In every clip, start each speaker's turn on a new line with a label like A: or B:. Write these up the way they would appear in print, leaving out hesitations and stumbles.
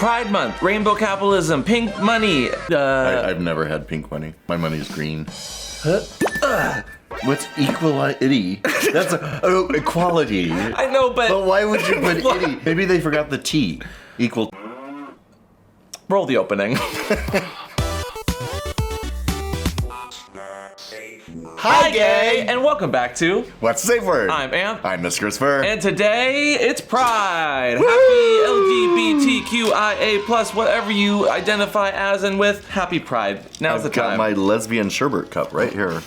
A: Pride Month, rainbow capitalism, pink money.
B: I've never had pink money. My money's green. What's equality? That's equality.
A: I know,
B: But why would you put itty? Maybe they forgot the T. Equal.
A: Roll the opening. Hi, gay, and welcome back to
B: What's the safe word?
A: I'm Amp.
B: I'm Mr. Christopher.
A: And today, it's Pride.
B: Woo!
A: Happy LGBTQIA+, whatever you identify as and with, happy Pride. Now's the
B: I've got
A: time.
B: my lesbian sherbet cup right here.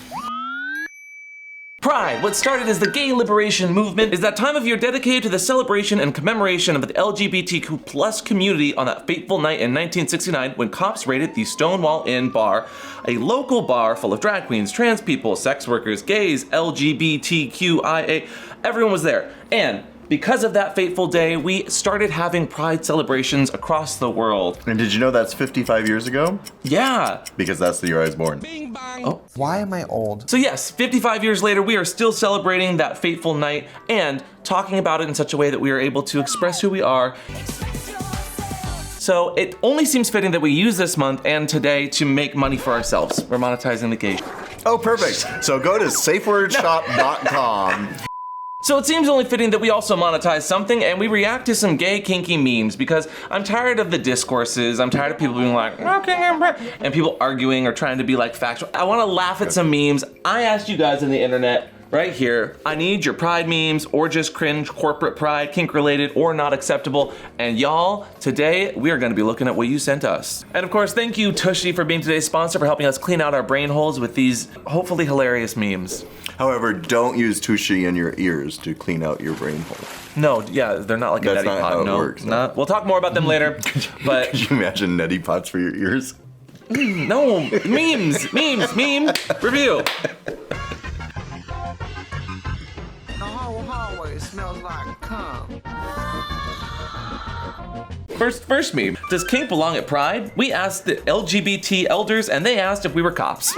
A: Pride, what started as the gay liberation movement, is that time of year dedicated to the celebration and commemoration of the LGBTQ+ community on that fateful night in 1969 when cops raided the Stonewall Inn bar, a local bar full of drag queens, trans people, sex workers, gays, LGBTQIA, everyone was there. And because of that fateful day, we started having Pride celebrations across the world.
B: And did you know that's 55 years ago?
A: Yeah.
B: Because that's the year I was born.
A: Oh.
C: Why am I old?
A: So yes, 55 years later, we are still celebrating that fateful night and talking about it in such a way that we are able to express who we are. So it only seems fitting that we use this month and today to make money for ourselves. We're monetizing the gay.
B: Oh, perfect. So go to safewordshop.com.
A: So it seems only fitting that we also monetize something and we react to some gay kinky memes because I'm tired of the discourses. I'm tired of people being like, and people arguing or trying to be like factual. I want to laugh at some memes. I asked you guys on the internet right here, I need your Pride memes or just cringe, corporate pride, kink related or not acceptable. And y'all, today we are going to be looking at what you sent us. And of course, thank you Tushy for being today's sponsor for helping us clean out our brain holes with these hopefully hilarious memes.
B: However, don't use Tushy in your ears to clean out your brain hole.
A: No, yeah, they're not like a
B: That's
A: neti
B: not
A: pot.
B: how it
A: No,
B: works, no.
A: not. We'll talk more about them later. But
B: Could you imagine neti pots for your ears?
A: no, memes, meme review.
D: The whole hallway smells like cum.
A: First meme. Does kink belong at Pride? We asked the LGBT elders, and they asked if we were cops.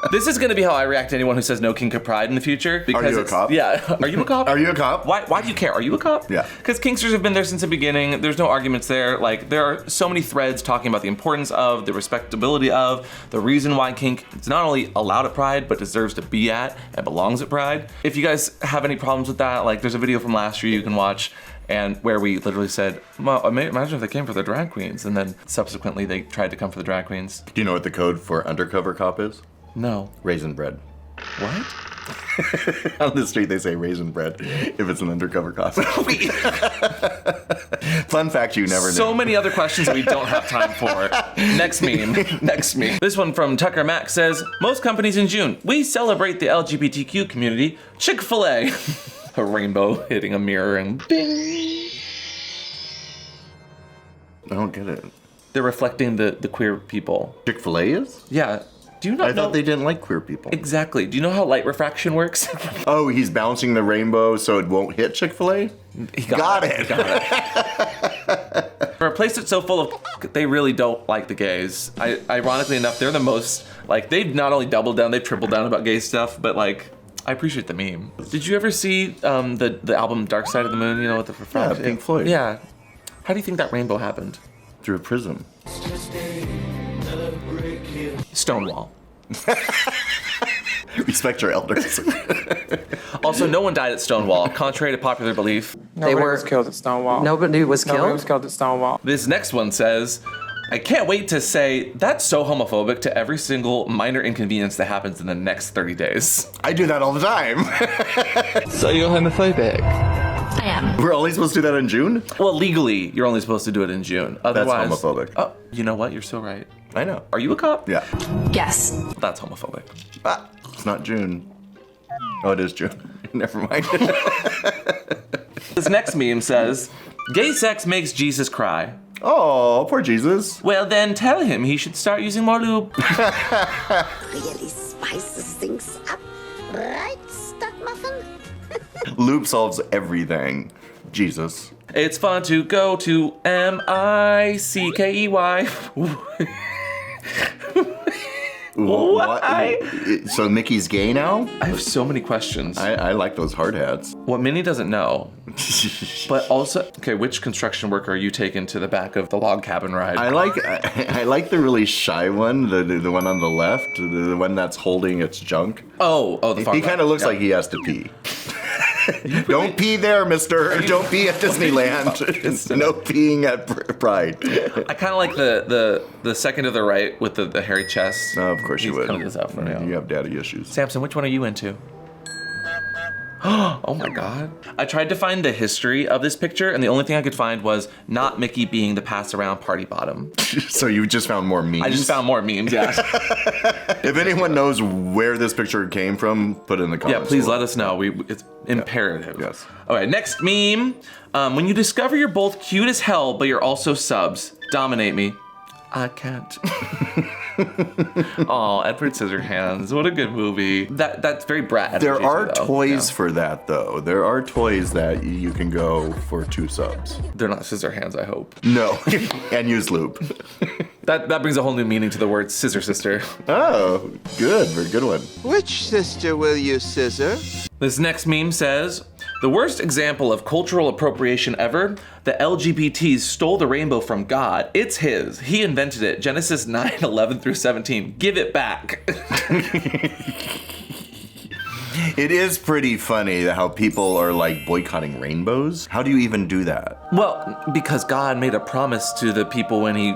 A: This is gonna be how I react to anyone who says no kink at Pride in the future. Because
B: Are you a cop?
A: Yeah. Are you a cop?
B: Are you a cop?
A: Why do you care? Are you a cop?
B: Yeah.
A: Because Kinksters have been there since the beginning. There's no arguments there. Like, there are so many threads talking about the importance of, the respectability of, the reason why kink is not only allowed at Pride, but deserves to be at and belongs at Pride. If you guys have any problems with that, like, there's a video from last year you can watch and where we literally said, well, imagine if they came for the drag queens, and then subsequently they tried to come for the drag queens.
B: Do you know what the code for undercover cop is?
A: No.
B: Raisin bread.
A: What?
B: On the street they say raisin bread if it's an undercover cop. Fun fact you never knew.
A: So many other questions we don't have time for. Next meme. This one from Tucker Mack says, most companies in June, we celebrate the LGBTQ community. Chick-fil-A. A rainbow hitting a mirror and bing.
B: I don't get it.
A: They're reflecting the queer people.
B: Chick-fil-A is?
A: Yeah. Do you not
B: I
A: know?
B: thought they didn't like queer people.
A: Exactly. Do you know how light refraction works?
B: Oh, he's bouncing the rainbow so it won't hit Chick-fil-A?
A: He
B: Got it.
A: For a place that's so full of they really don't like the gays. Ironically enough, they're the most, like, they've not only doubled down, they've tripled down about gay stuff, but like, I appreciate the meme. Did you ever see the album Dark Side of the Moon, you know, with the refraction?
B: Yeah, Pink Floyd.
A: Yeah. How do you think that rainbow happened?
B: Through a prism.
A: Stonewall.
B: Respect your elders.
A: Also, no one died at Stonewall, contrary to popular belief.
D: Nobody
C: were-
D: was killed at Stonewall.
C: Nobody was
D: Nobody
C: killed?
D: was killed at Stonewall.
A: This next one says, I can't wait to say that's so homophobic to every single minor inconvenience that happens in the next 30 days.
B: I do that all the time.
E: So you're homophobic?
F: I am.
B: We're only supposed to do that in June?
A: Well, legally, you're only supposed to do it in June. Otherwise,
B: homophobic.
A: Oh, you know what? You're so right.
B: I know.
A: Are you a cop?
B: Yeah.
F: Yes.
A: That's homophobic.
B: Ah, it's not June. Oh, it is June. Never mind.
A: This next meme says, gay sex makes Jesus cry.
B: Oh, poor Jesus.
A: Well, then tell him he should start using more lube.
G: Really spices things up, right, Stuck Muffin?
B: Lube solves everything. Jesus.
A: It's fun to go to MICKEY. Why?
B: So Mickey's gay now?
A: I have so many questions.
B: I like those hard hats.
A: What Minnie doesn't know, but also, okay, which construction worker are you taking to the back of the log cabin ride?
B: I like the really shy one, the one on the left, the one that's holding its junk.
A: Oh, the farm.
B: He kind of looks like he has to pee. Don't pee there, mister. Don't pee at Disneyland. No peeing at Pride.
A: I kind of like the second to the right with the hairy chest.
B: Oh, of course you would.
A: Kind of this outfit, yeah.
B: You have daddy issues.
A: Samson, which one are you into? Oh my God. I tried to find the history of this picture, and the only thing I could find was not Mickey being the pass around party bottom.
B: So you just found more memes?
A: I just found more memes, yeah.
B: If anyone knows where this picture came from, put it in the comments.
A: Yeah, please let us know. It's imperative.
B: Yes.
A: All right, next meme. When you discover you're both cute as hell, but you're also subs, dominate me. I can't. Oh, Edward Scissorhands. What a good movie. That's very Brad.
B: There are toys for that, though. There are toys that you can go for 2 subs.
A: They're not Scissorhands, I hope.
B: No. And use lube.
A: That brings a whole new meaning to the word scissor sister.
B: Oh, good. Very good one.
D: Which sister will you scissor?
A: This next meme says, the worst example of cultural appropriation ever, the LGBTs stole the rainbow from God. It's his. He invented it. Genesis 9:11-17. Give it back.
B: It is pretty funny how people are like boycotting rainbows. How do you even do that?
A: Well, because God made a promise to the people when he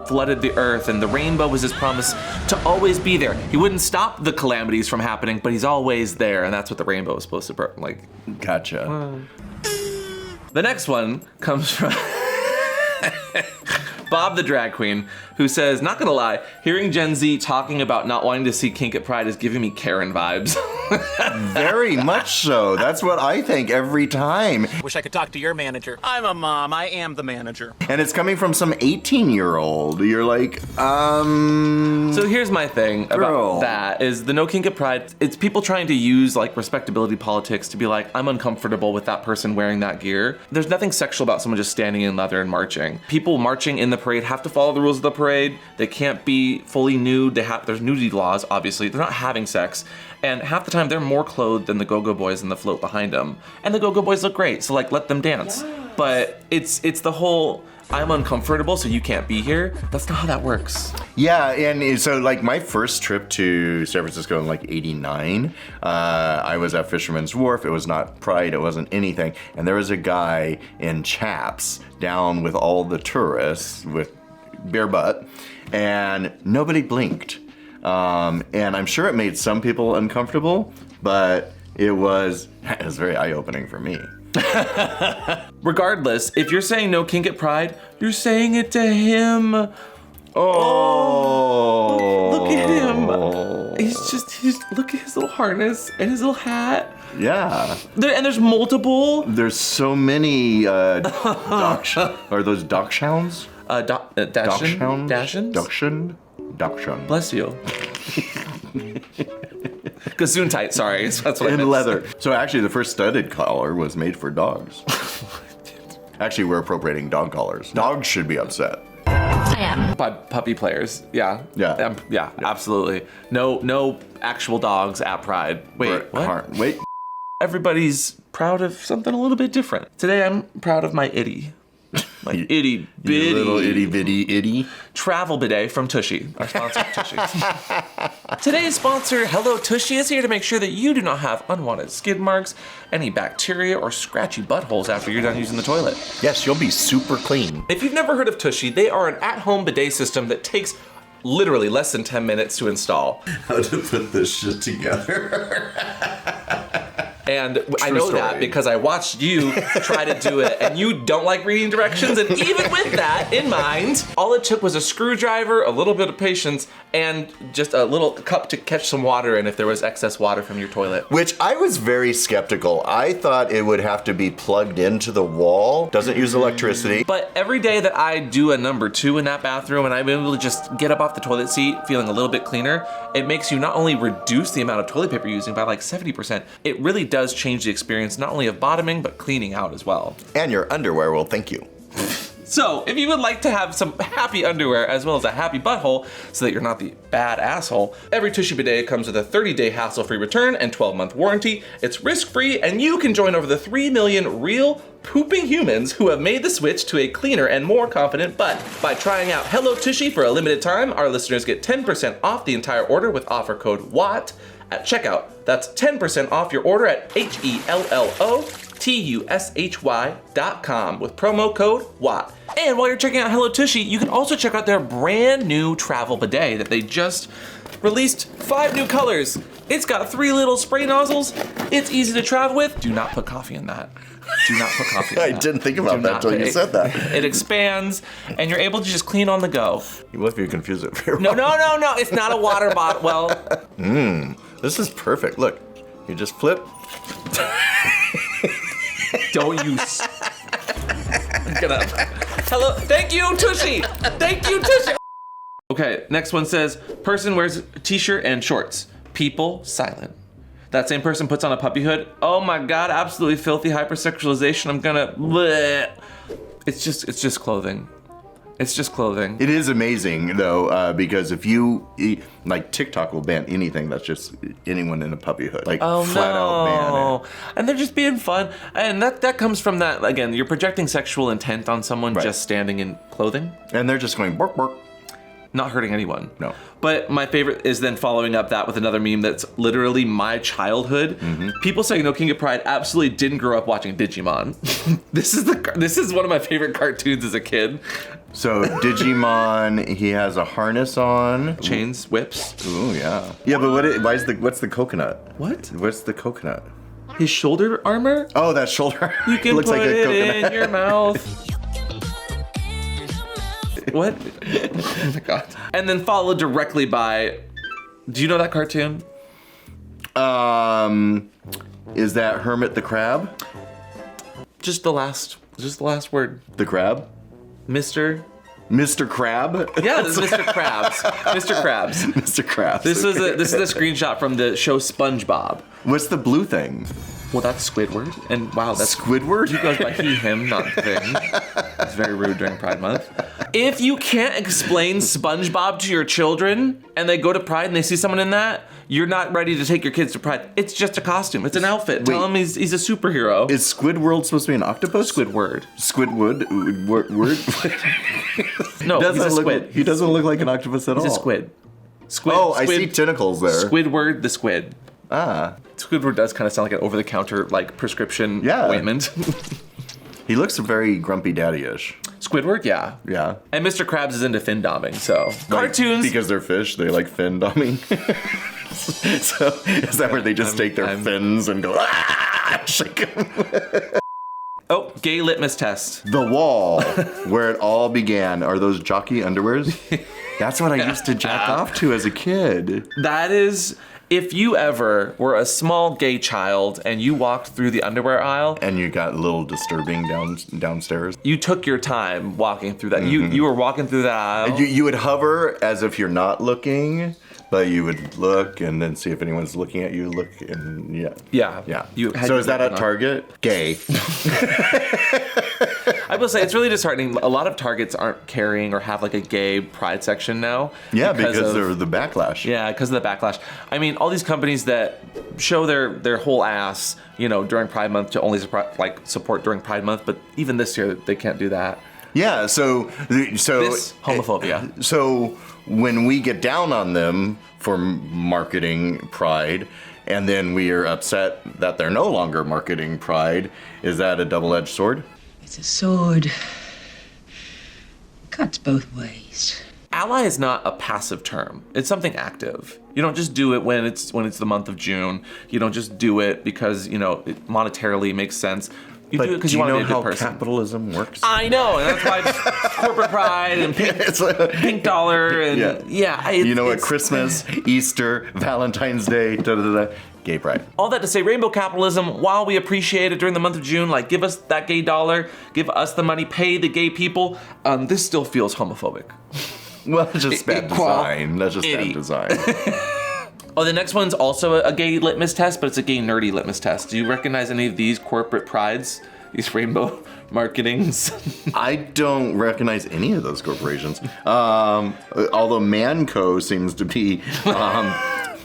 A: flooded the earth, and the rainbow was his promise to always be there. He wouldn't stop the calamities from happening, but he's always there, and that's what the rainbow is supposed to
B: Gotcha.
A: The next one comes from Bob the drag queen, who says, not gonna lie, hearing Gen Z talking about not wanting to see Kink at Pride is giving me Karen vibes.
B: Very much so. That's what I think every time.
C: Wish I could talk to your manager. I'm a mom. I am the manager.
B: And it's coming from some 18-year-old. You're like,
A: So here's my thing
B: girl.
A: about that, is the no Kink at Pride, it's people trying to use respectability politics to be like, I'm uncomfortable with that person wearing that gear. There's nothing sexual about someone just standing in leather and marching. People marching in the parade have to follow the rules of the parade. They can't be fully nude. There's nudity laws, obviously. They're not having sex. And half the time they're more clothed than the Go-Go Boys in the float behind them. And the Go-Go Boys look great, so let them dance. Yeah. But it's the whole, I'm uncomfortable, so you can't be here. That's not how that works.
B: Yeah, and so my first trip to San Francisco in '89, I was at Fisherman's Wharf. It was not Pride, it wasn't anything. And there was a guy in chaps down with all the tourists with bare butt, and nobody blinked. And I'm sure it made some people uncomfortable, but it was very eye-opening for me.
A: Regardless, if you're saying no Kink at Pride, you're saying it to him.
B: Oh.
A: Look at him. Look at his little harness and his little hat.
B: Yeah.
A: And there's multiple.
B: There's so many are those Dachshunds?
A: Dachshunds?
B: Dachshund.
A: Bless you. Gesundheit, sorry. That's what I meant.
B: In leather. So actually the first studded collar was made for dogs. Actually, we're appropriating dog collars. Dogs should be upset.
F: I am.
A: By puppy players, yeah.
B: Yeah.
A: Yeah, absolutely. No actual dogs at Pride. Wait, what?
B: Wait.
A: Everybody's proud of something a little bit different. Today I'm proud of my itty. My itty bitty.
B: Little itty bitty itty.
A: Travel bidet from Tushy, our sponsor, Tushy. Today's sponsor, Hello Tushy, is here to make sure that you do not have unwanted skid marks, any bacteria, or scratchy buttholes after you're done using the toilet.
B: Yes, you'll be super clean.
A: If you've never heard of Tushy, they are an at-home bidet system that takes literally less than 10 minutes to install.
B: How to put this shit together.
A: And I know that because I watched you try to do it, and you don't like reading directions, and even with that in mind, all it took was a screwdriver, a little bit of patience, and just a little cup to catch some water in if there was excess water from your toilet.
B: Which I was very skeptical. I thought it would have to be plugged into the wall. Doesn't use electricity.
A: But every day that I do a number 2 in that bathroom and I'm able to just get up off the toilet seat feeling a little bit cleaner, it makes you not only reduce the amount of toilet paper you're using by 70%, it really does change the experience not only of bottoming, but cleaning out as well.
B: And your underwear will thank you.
A: So, if you would like to have some happy underwear as well as a happy butthole so that you're not the bad asshole, every Tushy Bidet comes with a 30-day hassle-free return and 12-month warranty. It's risk-free, and you can join over the 3 million real pooping humans who have made the switch to a cleaner and more confident butt. By trying out Hello Tushy for a limited time, our listeners get 10% off the entire order with offer code WATT at checkout. That's 10% off your order at HELLOTUSHY.com with promo code WATT. And while you're checking out Hello Tushy, you can also check out their brand new travel bidet that they just released 5 new colors. It's got 3 little spray nozzles. It's easy to travel with. Do not put coffee in that. Do not put coffee in that.
B: I didn't think about that until you said that.
A: It expands, and you're able to just clean on the go.
B: What if you confuse it very
A: No,
B: well?
A: no. It's not a water bottle. Well,
B: This is perfect. Look, you just flip.
A: don't you... Get up. Hello. Thank you, Tushy. Thank you, Tushy. Okay, next one says, person wears a t-shirt and shorts. People, silent. That same person puts on a puppy hood. Oh my God, absolutely filthy hypersexualization. I'm gonna, bleh. It's just clothing. It's just clothing.
B: It is amazing though, because if you like TikTok will ban anything that's just anyone in a puppy hood, like flat out ban it.
A: And they're just being fun, and that comes from that again. You're projecting sexual intent on someone just standing in clothing,
B: And they're just going bark bark.
A: not hurting anyone.
B: No.
A: But my favorite is then following up that with another meme that's literally my childhood. People saying No King of Pride absolutely didn't grow up watching Digimon. This is one of my favorite cartoons as a kid.
B: So Digimon, he has a harness on.
A: Chains, whips.
B: Ooh, yeah. Yeah, but what's the coconut?
A: What?
B: What's the coconut?
A: His shoulder armor?
B: Oh, that shoulder.
A: You can
B: looks
A: put
B: like a
A: it
B: coconut.
A: in your mouth. What? Oh my God. And then followed directly by, do you know that cartoon?
B: Is that Hermit the Crab?
A: Just the last word.
B: The crab?
A: Mr.
B: Crab?
A: Yeah, this is Mr. Krabs. Mr. Krabs.
B: Mr. Krabs.
A: This is a screenshot from the show SpongeBob.
B: What's the blue thing?
A: Well, that's Squidward. And wow, that's
B: Squidward?
A: He goes by he, him, not thing. It's very rude during Pride Month. If you can't explain SpongeBob to your children and they go to Pride and they see someone in that, you're not ready to take your kids to Pride. It's just a costume. It's an outfit. Tell him he's a superhero.
B: Is Squidward supposed to be an octopus?
A: Squidward.
B: Squidward? Word?
A: No, he's a squid.
B: He doesn't look like an octopus at all.
A: He's a squid. Squid.
B: Oh, I see tentacles there.
A: Squidward the squid.
B: Ah.
A: Squidward does kind of sound like an over-the-counter like prescription ointment.
B: He looks very grumpy daddy-ish.
A: Squidward, yeah.
B: Yeah.
A: And Mr. Krabs is into fin doming, so. Cartoons.
B: Because they're fish, they like fin doming. So, is that where they just take their fins and go, shake them?
A: Oh, gay litmus test.
B: The Wall, where it all began. Are those jockey underwears? That's what I used to jack off to as a kid.
A: That is, if you ever were a small gay child and you walked through the underwear aisle.
B: And you got a little disturbing downstairs.
A: You took your time walking through that. You were walking through that aisle.
B: You would hover as if you're not looking, but you would look and then see if anyone's looking at you. Look and yeah. So is that at Target? Gay.
A: I will say it's really disheartening. A lot of Targets aren't carrying or have like a gay pride section now.
B: Yeah, because of the backlash.
A: Yeah, because of the backlash. I mean, all these companies that show their whole ass, during Pride Month to only support during Pride Month, but even this year they can't do that.
B: Yeah, so
A: This homophobia.
B: So when we get down on them for marketing Pride, and then we are upset that they're no longer marketing Pride, is that a double-edged sword?
H: It's a sword. Cuts both ways.
A: Ally is not a passive term. It's something active. You don't just do it when it's the month of June. You don't just do it because, it monetarily makes sense. You do it because you want to be a good person.
B: Capitalism works?
A: I know, and that's why corporate pride and pink dollar and
B: at Christmas, Easter, Valentine's Day, gay pride.
A: All that to say, rainbow capitalism, while we appreciate it during the month of June, give us that gay dollar, give us the money, pay the gay people, this still feels homophobic.
B: Well, it's just bad design. That's just bad design.
A: Oh, the next one's also a gay litmus test, but it's a gay nerdy litmus test. Do you recognize any of these corporate prides these rainbow marketings.
B: I don't recognize any of those corporations. Although Manco seems to be a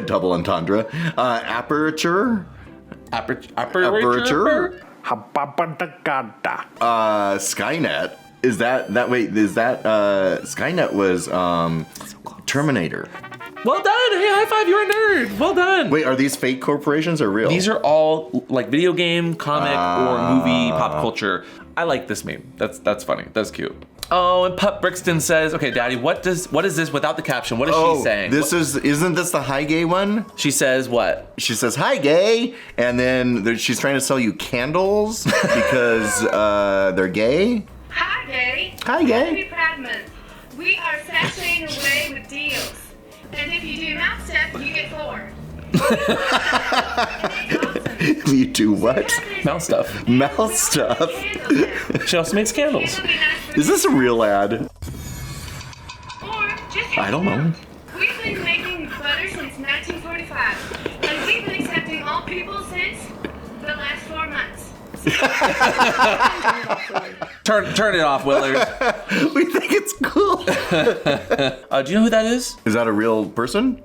B: double entendre. Aperture.
A: Aperture.
B: Skynet. Is that Skynet was Terminator.
A: Well done. Hey, high five. You're a nerd. Well done.
B: Wait, are these fake corporations or real?
A: These are all like video game, comic, or movie pop culture. I like this meme. That's funny. That's cute. Oh, and Pup Brixton says, "Okay, Daddy, what is this without the caption? What is she saying?"
B: Isn't this the hi gay one?
A: She says what?
B: She says hi gay, and then she's trying to sell you candles because they're gay.
I: Hi, gay.
B: Hi, gay.
I: Happy Pride Month. We are sashaying away with deals. And if you do mouth stuff, you get 4.
B: You do what?
A: Mouth stuff.
B: Mouth stuff.
A: She also makes candles.
B: Is this a real ad?
I: Or just
B: I don't know.
I: We've been making butter since 1945. And we've been accepting all people since the last 4 months.
A: Turn it off, Willard.
B: We think it's cool.
A: Do you know who that is?
B: Is that a real person?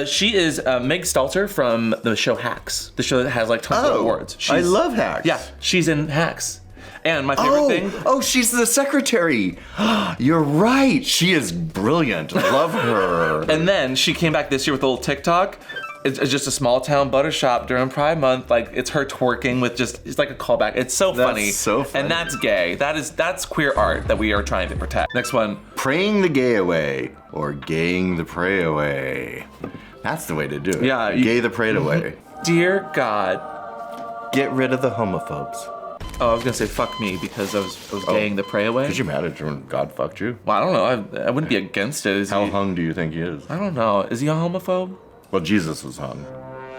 A: She is Meg Stalter from the show Hacks. The show that has like tons of awards.
B: I love Hacks.
A: Yeah, she's in Hacks. And my favorite thing.
B: Oh, she's the secretary. You're right. She is brilliant. I love her.
A: And then she came back this year with a little TikTok. It's just a small town butter shop during Pride Month. Like it's her twerking with it's like a callback. It's so funny.
B: That's so funny.
A: And that's gay. That's queer art that we are trying to protect. Next one.
B: Praying the gay away or gaying the prey away. That's the way to do it.
A: Yeah.
B: Gay the prey away.
A: Dear God.
B: Get rid of the homophobes.
A: Oh, I was gonna say fuck me because I was gaying the prey away.
B: Could you mad at when God fucked you?
A: Well, I don't know. I wouldn't be against it.
B: How hung do you think he is?
A: I don't know. Is he a homophobe?
B: Well, Jesus was hung.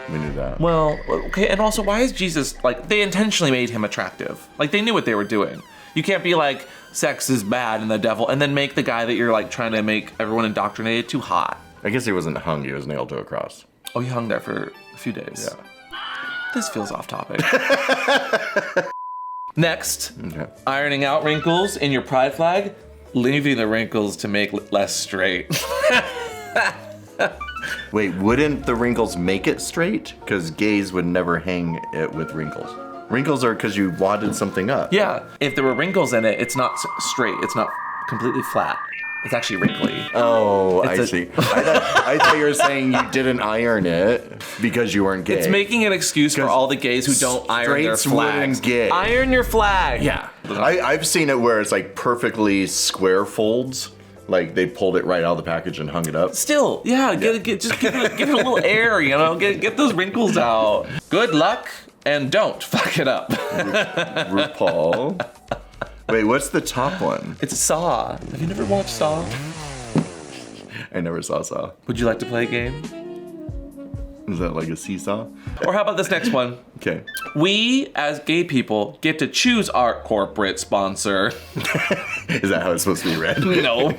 B: We knew that.
A: Well, okay, and also, why is Jesus, like, they intentionally made him attractive. Like, they knew what they were doing. You can't be like, sex is bad and the devil, and then make the guy that you're, like, trying to make everyone indoctrinated too hot.
B: I guess he wasn't hung, he was nailed to a cross.
A: Oh, he hung there for a few days.
B: Yeah.
A: This feels off topic. Next,
B: Okay.
A: ironing out wrinkles in your pride flag, leaving the wrinkles to make less straight.
B: Wait, wouldn't the wrinkles make it straight? Because gays would never hang it with wrinkles. Wrinkles are because you wadded something up.
A: Yeah, if there were wrinkles in it, it's not straight. It's not completely flat. It's actually wrinkly.
B: Oh,
A: It's
B: I see. I thought you were saying you didn't iron it because you weren't gay.
A: It's making an excuse for all the gays who don't iron their
B: straights wouldn't
A: flags.
B: gay.
A: Iron your flag. Yeah.
B: I've seen it where it's like perfectly square folds. Like they pulled it right out of the package and hung it up.
A: Still, yeah. Just give it a little air. You know, get those wrinkles out. Good luck and don't fuck it up.
B: RuPaul. Wait, what's the top one?
A: It's Saw. Have you never watched Saw?
B: I never saw.
A: Would you like to play a game?
B: Is that like a seesaw?
A: Or how about this next one?
B: Okay.
A: We, as gay people, get to choose our corporate sponsor.
B: Is that how it's supposed to be read?
A: No.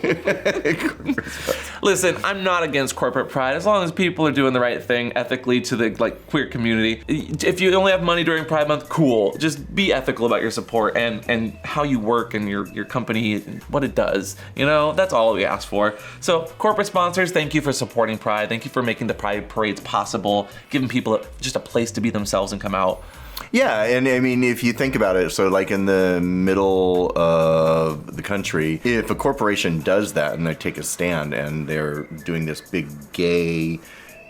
A: Listen, I'm not against corporate pride as long as people are doing the right thing ethically to the queer community. If you only have money during Pride Month, cool. Just be ethical about your support and how you work and your company and what it does. You know, that's all we ask for. So corporate sponsors, thank you for supporting Pride. Thank you for making the Pride parades possible, giving people just a place to be themselves and come out.
B: Yeah, and I mean, if you think about it, so like in the middle of the country, if a corporation does that and they take a stand and they're doing this big gay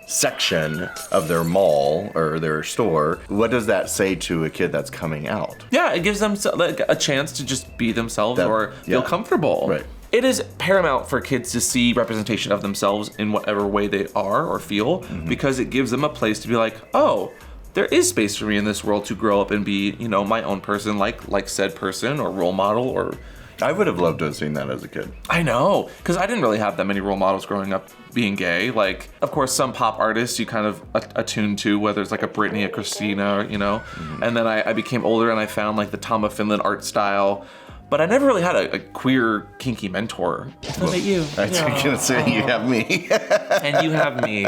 B: section of their mall or their store, what does that say to a kid that's coming out?
A: Yeah, it gives them like a chance to just be themselves or feel comfortable.
B: Right.
A: It is paramount for kids to see representation of themselves in whatever way they are or feel, because it gives them a place to be like, oh, there is space for me in this world to grow up and be, you know, my own person, like said person or role model or...
B: I would have loved to have seen that as a kid.
A: I know, because I didn't really have that many role models growing up being gay. Like, of course, some pop artists you kind of attune to, whether it's like a Britney, a Christina, you know. And then I became older and I found like the Tom of Finland art style. But I never really had a queer, kinky mentor. Until I met you.
B: I was gonna say, you have me.
A: And you have me.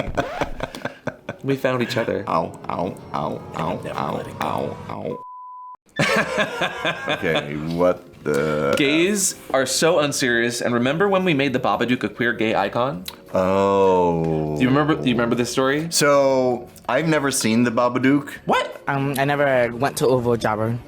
A: We found each other.
B: Ow, ow, ow, ow, ow, ow, ow. Okay, what the...
A: Gays are so unserious, and remember when we made the Babadook a queer gay icon?
B: Oh.
A: Do you remember this story?
B: So, I've never seen the Babadook.
A: What?
J: I never went to Ovo Jabber.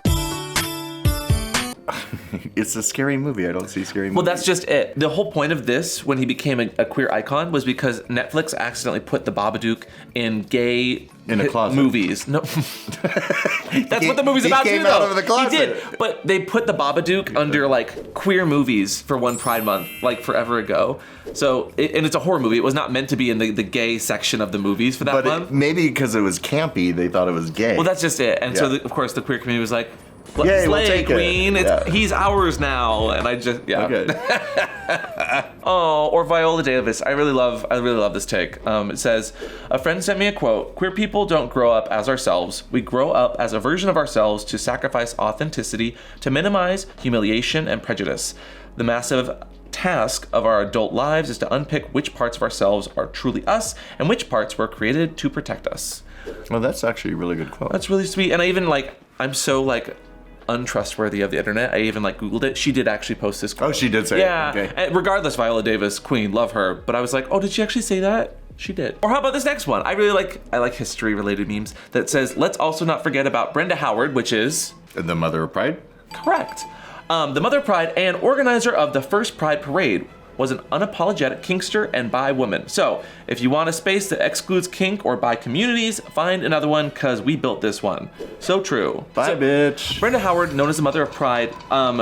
B: It's a scary movie. I don't see scary movies.
A: Well, that's just it. The whole point of this, when he became a queer icon, was because Netflix accidentally put the Babadook in gay
B: in a closet.
A: Movies. No, that's what the movie's about too.
B: He came out of the closet.
A: He did, but they put the Babadook under like queer movies for one Pride Month, like forever ago. So, and it's a horror movie. It was not meant to be in the gay section of the movies for that month.
B: Maybe because it was campy, they thought it was gay.
A: Well, that's just it. And so, of course, the queer community was like,
B: Yay, we'll
A: slay,
B: take
A: queen.
B: it.
A: He's ours now. And I just,
B: Okay.
A: Oh, or Viola Davis. I really love this take. It says, a friend sent me a quote: "Queer people don't grow up as ourselves. We grow up as a version of ourselves to sacrifice authenticity, to minimize humiliation and prejudice. The massive task of our adult lives is to unpick which parts of ourselves are truly us and which parts were created to protect us."
B: Well, that's actually a really good quote.
A: That's really sweet. And I even I'm so untrustworthy of the internet. I even Googled it. She did actually post this quote.
B: Oh, she did say
A: yeah.
B: it. Okay.
A: And regardless, Viola Davis, queen, love her. But I was like, oh, did she actually say that? She did. Or how about this next one? I like history related memes that says, let's also not forget about Brenda Howard, which is
B: the mother of Pride?
A: Correct. The mother of Pride and organizer of the first Pride Parade, was an unapologetic kinkster and bi woman. So if you want a space that excludes kink or bi communities, find another one, because we built this one. So true.
B: Bye, bitch.
A: Brenda Howard, known as the mother of Pride,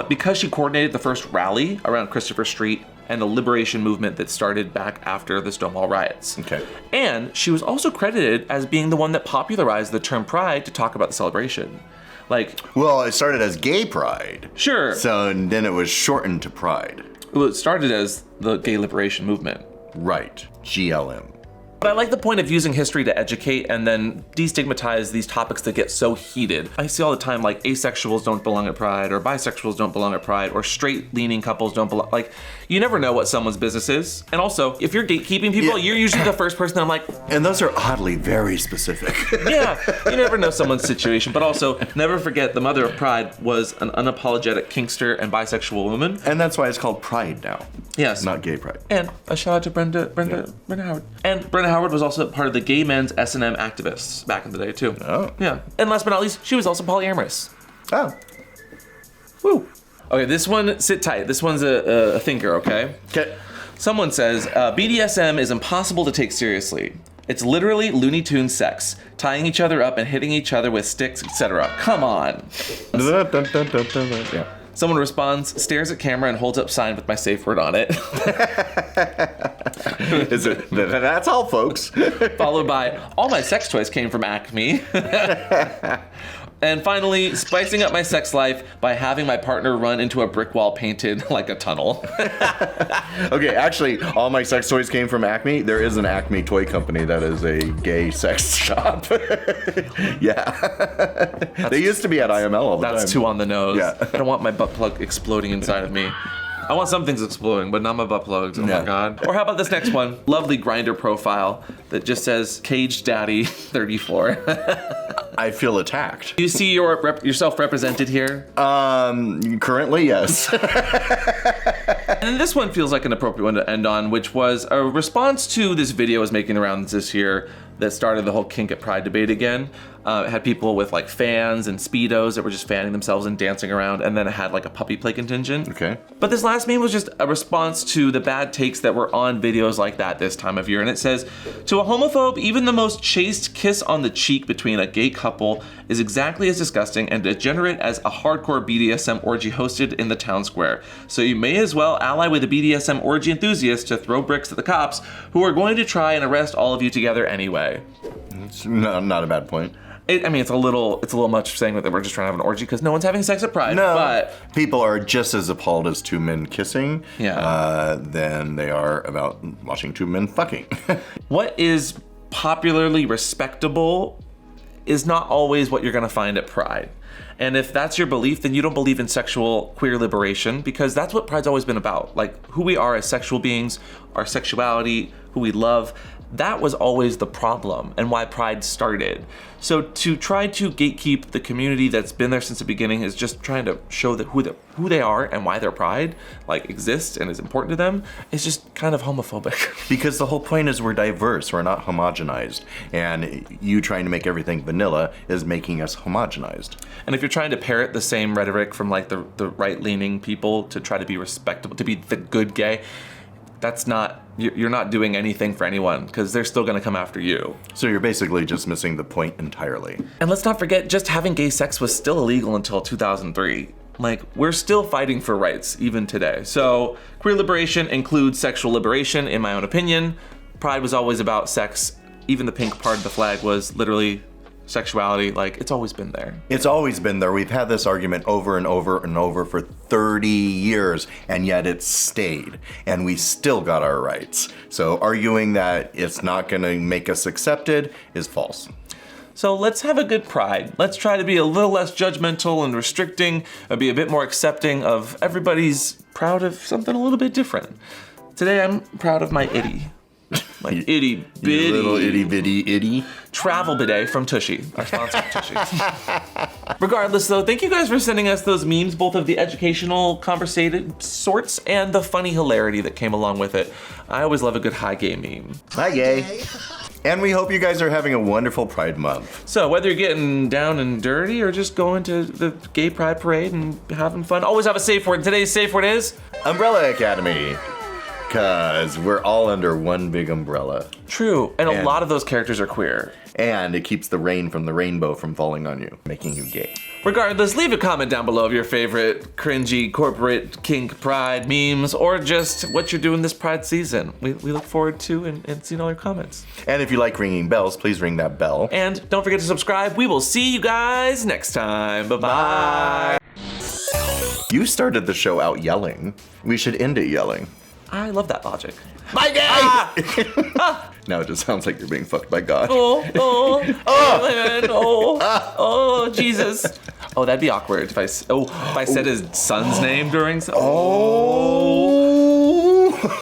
A: because she coordinated the first rally around Christopher Street and the liberation movement that started back after the Stonewall riots.
B: Okay.
A: And she was also credited as being the one that popularized the term pride to talk about the celebration.
B: Well, it started as gay pride.
A: Sure.
B: So then it was shortened to pride.
A: Well, it started as the gay liberation movement.
B: Right. GLM.
A: But I like the point of using history to educate and then destigmatize these topics that get so heated. I see all the time asexuals don't belong at Pride, or bisexuals don't belong at Pride, or straight-leaning couples don't belong. You never know what someone's business is. And also, if you're gatekeeping people, you're usually the first person that I'm like...
B: And those are oddly very specific.
A: Yeah, you never know someone's situation. But also, never forget the mother of Pride was an unapologetic kinkster and bisexual woman.
B: And that's why it's called Pride now.
A: Yes.
B: Not gay pride.
A: And a shout out to Brenda Howard. And Brenda Howard was also part of the gay men's S&M activists back in the day too.
B: Oh.
A: Yeah. And last but not least, she was also polyamorous.
B: Oh.
A: Woo. Okay, this one, sit tight. This one's a thinker, okay?
B: Okay.
A: Someone says, BDSM is impossible to take seriously. It's literally Looney Tunes sex, tying each other up and hitting each other with sticks, etc. Come on.
B: Yeah.
A: Someone responds, stares at camera and holds up sign with my Safeword on it.
B: That's all, folks.
A: Followed by, all my sex toys came from Acme. And finally, spicing up my sex life by having my partner run into a brick wall painted like a tunnel.
B: Okay, actually, all my sex toys came from Acme. There is an Acme toy company that is a gay sex shop. Yeah. They used to be at IML all the time.
A: That's too on the nose.
B: Yeah.
A: I don't want my butt plug exploding inside of me. I want some things exploding, but not my butt plugs. Oh my God. Or how about this next one? Lovely Grindr profile that just says, Caged Daddy 34.
B: I feel attacked.
A: Do you see yourself represented here?
B: Currently, yes.
A: And this one feels like an appropriate one to end on, which was a response to this video I was making around this year that started the whole Kink at Pride debate again. It had people with fans and Speedos that were just fanning themselves and dancing around, and then it had a puppy play contingent.
B: Okay.
A: But this last meme was just a response to the bad takes that were on videos like that this time of year. And it says, to a homophobe, even the most chaste kiss on the cheek between a gay couple is exactly as disgusting and degenerate as a hardcore BDSM orgy hosted in the town square. So you may as well ally with a BDSM orgy enthusiast to throw bricks at the cops who are going to try and arrest all of you together anyway.
B: It's not a bad point.
A: It's a little much saying that we're just trying to have an orgy because no one's having sex at Pride.
B: No,
A: but
B: people are just as appalled as two men kissing than they are about watching two men fucking.
A: What is popularly respectable is not always what you're going to find at Pride. And if that's your belief, then you don't believe in sexual queer liberation, because that's what Pride's always been about. Who we are as sexual beings, our sexuality, who we love. That was always the problem and why Pride started. So to try to gatekeep the community that's been there since the beginning is just trying to show that who they are and why their pride like exists and is important to them is just kind of homophobic.
B: Because the whole point is we're diverse, we're not homogenized. And you trying to make everything vanilla is making us homogenized.
A: And if you're trying to parrot the same rhetoric from like the right-leaning people to try to be respectable, to be the good gay, that's not, you're not doing anything for anyone because they're still gonna come after you.
B: So you're basically just missing the point entirely.
A: And let's not forget, just having gay sex was still illegal until 2003. Like, we're still fighting for rights even today. So queer liberation includes sexual liberation, in my own opinion. Pride was always about sex. Even the pink part of the flag was literally sexuality. Like, it's always been there.
B: It's always been there. We've had this argument over and over and over for 30 years, and yet it's stayed, and we still got our rights. So arguing that it's not gonna make us accepted is false.
A: So let's have a good Pride. Let's try to be a little less judgmental and restricting, and be a bit more accepting of everybody's proud of something a little bit different. Today I'm proud of my itty. My itty bitty.
B: You little itty bitty itty.
A: Travel bidet from Tushy, our sponsor Tushy. Regardless though, thank you guys for sending us those memes, both of the educational conversated sorts and the funny hilarity that came along with it. I always love a good hi gay meme.
B: Hi gay. And we hope you guys are having a wonderful Pride Month.
A: So whether you're getting down and dirty or just going to the gay pride parade and having fun, always have a safe word. Today's safe word is
B: Umbrella Academy. Cause we're all under one big umbrella.
A: True, and a lot of those characters are queer.
B: And it keeps the rain from the rainbow from falling on you, making you gay.
A: Regardless, leave a comment down below of your favorite cringy corporate kink pride memes or just what you're doing this pride season. We look forward to and seeing all your comments.
B: And if you like ringing bells, please ring that bell.
A: And don't forget to subscribe. We will see you guys next time. Bye-bye.
B: You started the show out yelling. We should end it yelling.
A: I love that logic.
B: My gay!
A: Ah!
B: Now it just sounds like you're being fucked by God.
A: Oh, Jesus. Oh, that'd be awkward if I said his son's name during.
B: Oh.